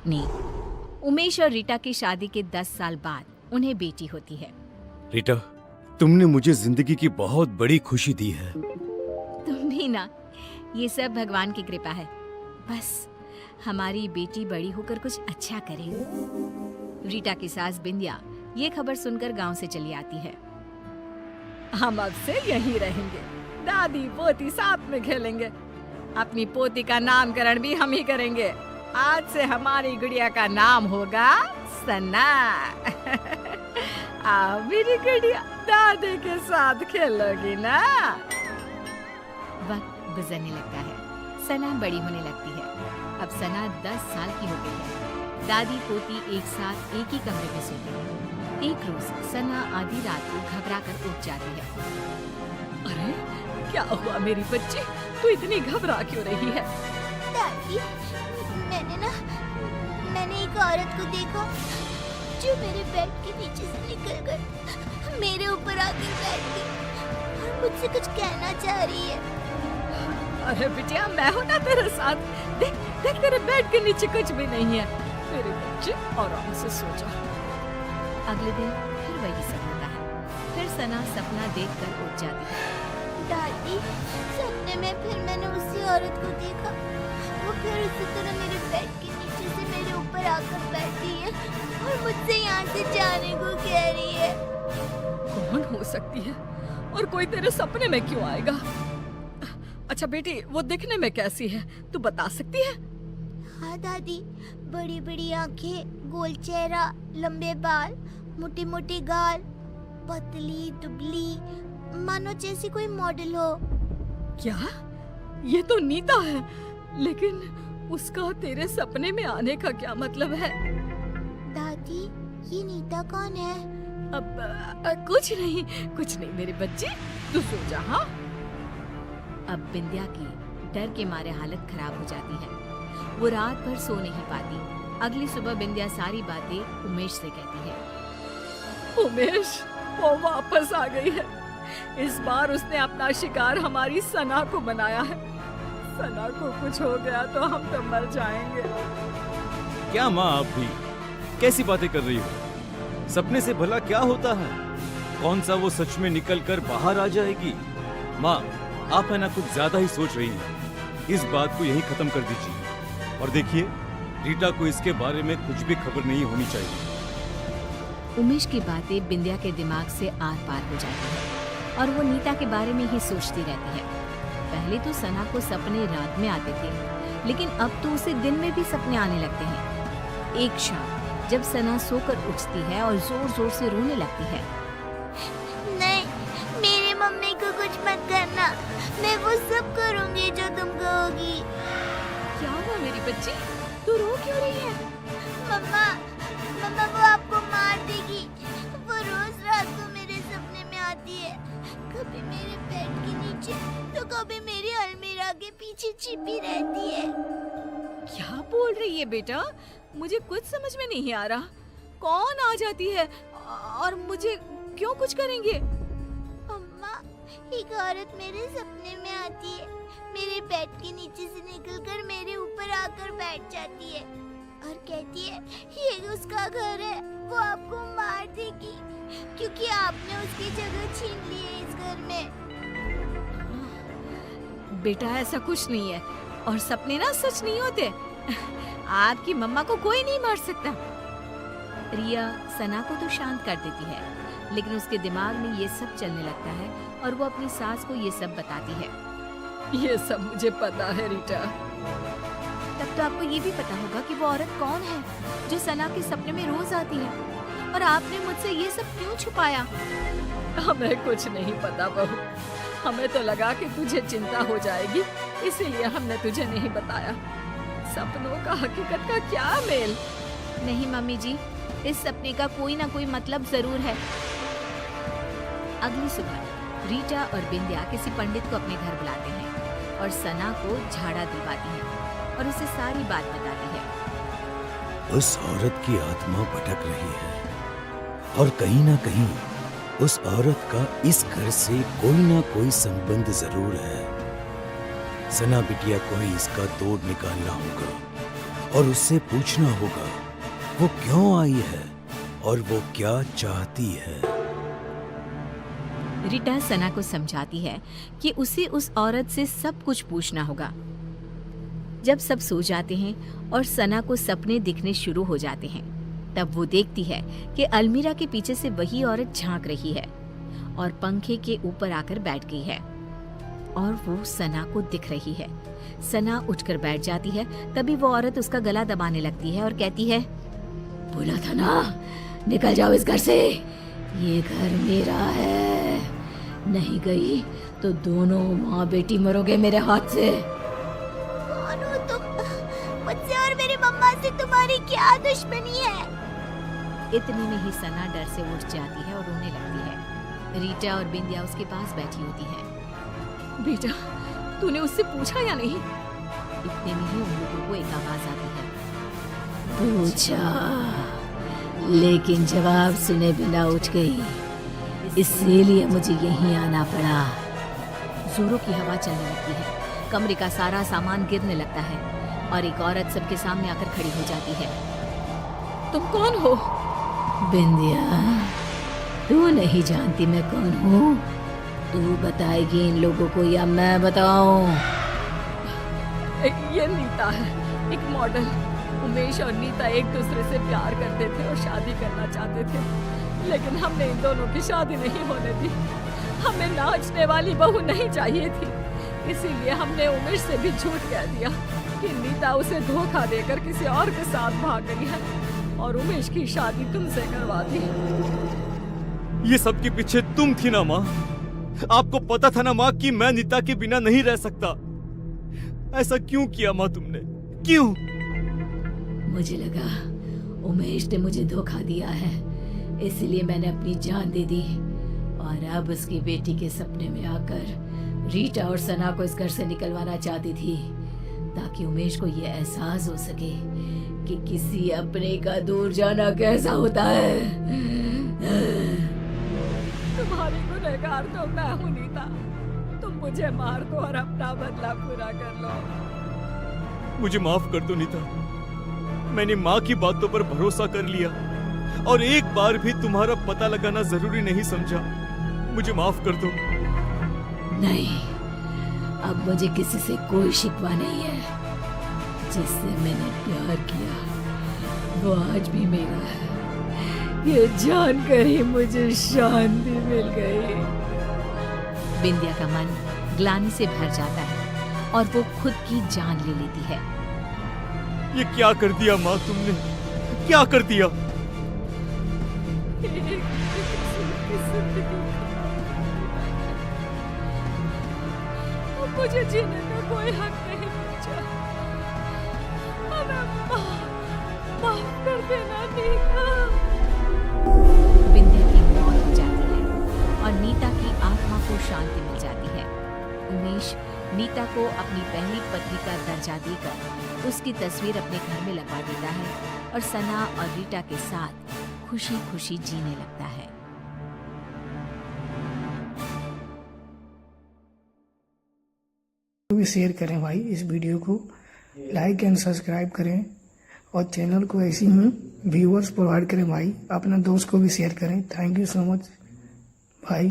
पत्नी। उमेश और रीटा की शादी के 10 साल बाद उन्हें बेटी होती है। रीटा, तुमने मुझे जिंदगी की बहुत बड़ी खुशी दी है। तुम भी ना, ये सब भगवान की कृपा है। बस हमारी बेटी बड़ी होकर कुछ अच्छा करे। रीटा की सास बिंदिया ये खबर सुनकर गांव से चली आती है। हम अब से यहीं रहेंगे, दादी पोती साथ में खेलेंगे। अपनी पोती का नामकरण भी हम ही करेंगे। आज से हमारी गुड़िया का नाम होगा सना। आओ मेरी गुड़िया, दादी के साथ खेलोगी ना। वक्त गुजरने लगता है, सना बड़ी होने लगती है। अब सना 10 साल की हो गई है। दादी पोती एक साथ एक ही कमरे में सोती है। एक रोज सना आधी रात को घबरा कर उठ जाती है। अरे क्या हुआ मेरी बच्ची, तू इतनी घबरा क्यों रही है? दादी, मैंने एक औरत को देखा जो मेरे बेड के नीचे से निकलकर मेरे ऊपर आकर बैठ गई और मुझसे कुछ कहना चाह रही है। अरे बिटिया, मैं हूं ना तेरे साथ। देख देख, तेरे बेड के नीचे कुछ भी नहीं है। मेरे बच्चे आराम से सो जा। अगले दिन फिर वही सब होता है। फिर सना सपना देखकर उठ जाती है। दादी, सपने में फिर मैंने उसी औरत को देखा। वो फिर उसी तरह मेरे बेड के नीचे से मेरे ऊपर आकर बैठी है और मुझसे यहाँ से जाने को कह रही है। कौन हो सकती है और कोई तेरे सपने में क्यों आएगा? अच्छा बेटी, वो दिखने में कैसी है, तू बता सकती है? हाँ दादी, बड़ी बड़ी आंखें, गोल चेहरा, लंबे बाल, मोटी मोटी गाल, पतली दुबली, मानो जैसी कोई मॉडल हो। क्या? ये तो नीता है, लेकिन उसका तेरे सपने में आने का क्या मतलब है? दादी, ये नीता कौन है? अब कुछ नहीं मेरे बच्चे, तू सो जा। हाँ। अब बिंदिया की डर के मारे हालत खराब हो जाती है। वो रात भर सो नहीं पाती। अगली सुबह बिंदिया सारी बातें उमेश से कहती है। उमेश, वो वापस आ गई है। इस बार उसने अपना शिकार हमारी सना को बनाया है। सना को कुछ हो गया तो हम तो मर जाएंगे। क्या माँ, आप भी कैसी बातें कर रही हो? सपने से भला क्या होता है? कौन सा वो सच में निकल कर बाहर आ जाएगी? माँ, आप है ना कुछ ज्यादा ही सोच रही हैं। इस बात को यही खत्म कर दीजिए। और देखिए, रीटा को इसके बारे में कुछ भी खबर नहीं होनी चाहिए। उमेश की बातें बिंदिया के दिमाग से आर पार हो जाती है और वो नीता के बारे में ही सोचती रहती है। पहले तो सना को सपने रात में आते थे, लेकिन अब तो उसे दिन में भी सपने आने लगते हैं। एक शाम जब सना सोकर उठती है और जोर जोर से रोने लगती है। नहीं, मेरी मम्मी को कुछ मत करना। मैं वो सब करूंगी जो तुम कहोगी। क्या हुआ मेरी बच्ची, तू रो क्यों रही है? मम्मा, वो आपको मार देगी। वो रोज रात को मेरे सपने में आती है, कभी मेरे बेड के नीचे तो कभी मेरी अलमीरा के पीछे छिपी रहती है। क्या बोल रही है बेटा? मुझे कुछ समझ में नहीं आ रहा। कौन आ जाती है और मुझे क्यों कुछ करेंगे? अम्मा, एक औरत मेरे सपने में आती है, मेरे बेड के नीचे से निकलकर मेरे ऊपर आकर बैठ जाती है और कहती है ये उसका घर है, वो आपको मार देगी क्योंकि आपने उसकी जगह छीन ली है इस घर में। बेटा, ऐसा कुछ नहीं है और सपने ना सच नहीं होते। आपकी मम्मा को कोई नहीं मार सकता। रिया सना को तो शांत कर देती है, लेकिन उसके दिमाग में ये सब चलने लगता है और वो अपनी सास को ये सब बताती है। ये सब मुझे पता है रीटा। तब तो आपको ये भी पता होगा कि वो औरत कौन है जो सना के सपने में रोज आती है, और आपने मुझसे ये सब क्यों छुपाया? हमें कुछ नहीं पता बहू, हमें तो लगा कि तुझे चिंता हो जाएगी, इसीलिए हमने तुझे नहीं बताया। सपनों का हकीकत का क्या मेल? नहीं मम्मी जी, इस सपने का कोई ना कोई मतलब जरूर है। अगली सुबह रीटा और बिंदिया किसी पंडित को अपने घर बुलाते हैं और सना को झाड़ा दिलवाती है और उसे सारी बात बताती है। उस औरत की आत्मा भटक रही है और कहीं ना कहीं उस औरत का इस घर से कोई ना कोई संबंध जरूर है। सना बिटिया को ही इसका तोड़ निकालना होगा। और उससे पूछना होगा वो क्यों आई है और वो क्या चाहती है। रीटा सना को समझाती है कि उसे उस औरत से सब कुछ पूछना होगा। जब सब सो जाते हैं और सना को सपने दिखने शुरू हो जाते हैं, तब वो देखती है कि अलमीरा के पीछे से वही औरत झांक रही है और पंखे के ऊपर आकर बैठ गई है और वो सना को दिख रही है। सना उठकर बैठ जाती है। तभी वो औरत उसका गला दबाने लगती है और कहती है, बोला था ना, निकल जाओ इस घर से, ये घर मेरा है, नहीं गई तो दोनों माँ बेटी मरोगे मेरे हाथ से। कौन हो तुम? मुझसे और मेरी मम्मा से तुम्हारी क्या दुश्मनी है? इतने में ही सना डर से उठ जाती है और रोने लगती है। रीटा और बिंदिया उसके पास बैठी होती है। बेटा, तूने उससे पूछा या नहीं? इतने में ही उन लोगों को एक आवाज आती है, पूछा लेकिन जवाब सुने बिना उठ गई, इसीलिए मुझे यहीं आना पड़ा। जोरों की हवा चलने लगती है, कमरे का सारा सामान गिरने लगता है और एक औरत सबके सामने आकर खड़ी हो जाती है। तुम कौन हो? बिंदिया, तू नहीं जानती मैं कौन हूँ? तू बताएगी इन लोगों को या मैं बताऊं? ये नीता है, एक मॉडल। उमेश और नीता एक दूसरे से प्यार करते थे और शादी करना चाहते थे, लेकिन हमने इन दोनों की शादी नहीं होने दी। हमें नाचने वाली बहू नहीं चाहिए थी, इसीलिए हमने उमेश से भी झूठ कह दिया कि नीता उसे धोखा देकर किसी और के साथ भाग गई है और उमेश की शादी तुमसे करवा दी। ये सब के पीछे तुम थी ना माँ? आपको पता था ना माँ कि मैं नीता के बिना नहीं रह सकता। ऐसा क्यों किया माँ तुमने? क्यों? मुझे लगा उमेश ने मुझे धोखा दिया है, इसलिए मैंने अपनी जान दे दी और अब उसकी बेटी के सपने में आकर रीटा और सना को इस घर से निकलवाना चाहती थी, ताकि उमेश को ये एहसास हो सके कि किसी अपने का दूर जाना कैसा होता है। तुम्हारी गुनहगार तो मैं हूँ नीता, तुम मुझे मार दो और अपना बदला पूरा कर लो। मुझे माफ कर दो नीता, मैंने माँ की बातों पर भरोसा कर लिया और एक बार भी तुम्हारा पता लगाना जरूरी नहीं समझा। मुझे माफ कर दो। नहीं, अब मुझे किसी से कोई शिकवा नहीं है। जिससे मैंने प्यार किया वो आज भी मेरा है, ये जानकर ही मुझे शांति मिल गई। बिंदिया का मन ग्लानि से भर जाता है और वो खुद की जान ले लेती है। ये क्या कर दिया माँ तुमने? क्या कर दिया? मुझे जीने का कोई हक नहीं बचा। माफ कर देना नीता। बिंदिया की मौत हो जाती है और नीता की आत्मा को शांति मिल जाती है। उमेश नीता को अपनी पहली पत्नी का दर्जा देकर उसकी तस्वीर अपने घर में लगा देता है और सना और रीटा के साथ खुशी खुशी जीने लगता है। भी शेयर करें भाई, इस वीडियो को लाइक एंड सब्सक्राइब करें और चैनल को ऐसे ही व्यूअर्स प्रोवाइड करें भाई। अपना दोस्त को भी शेयर करें। थैंक यू सो मच भाई।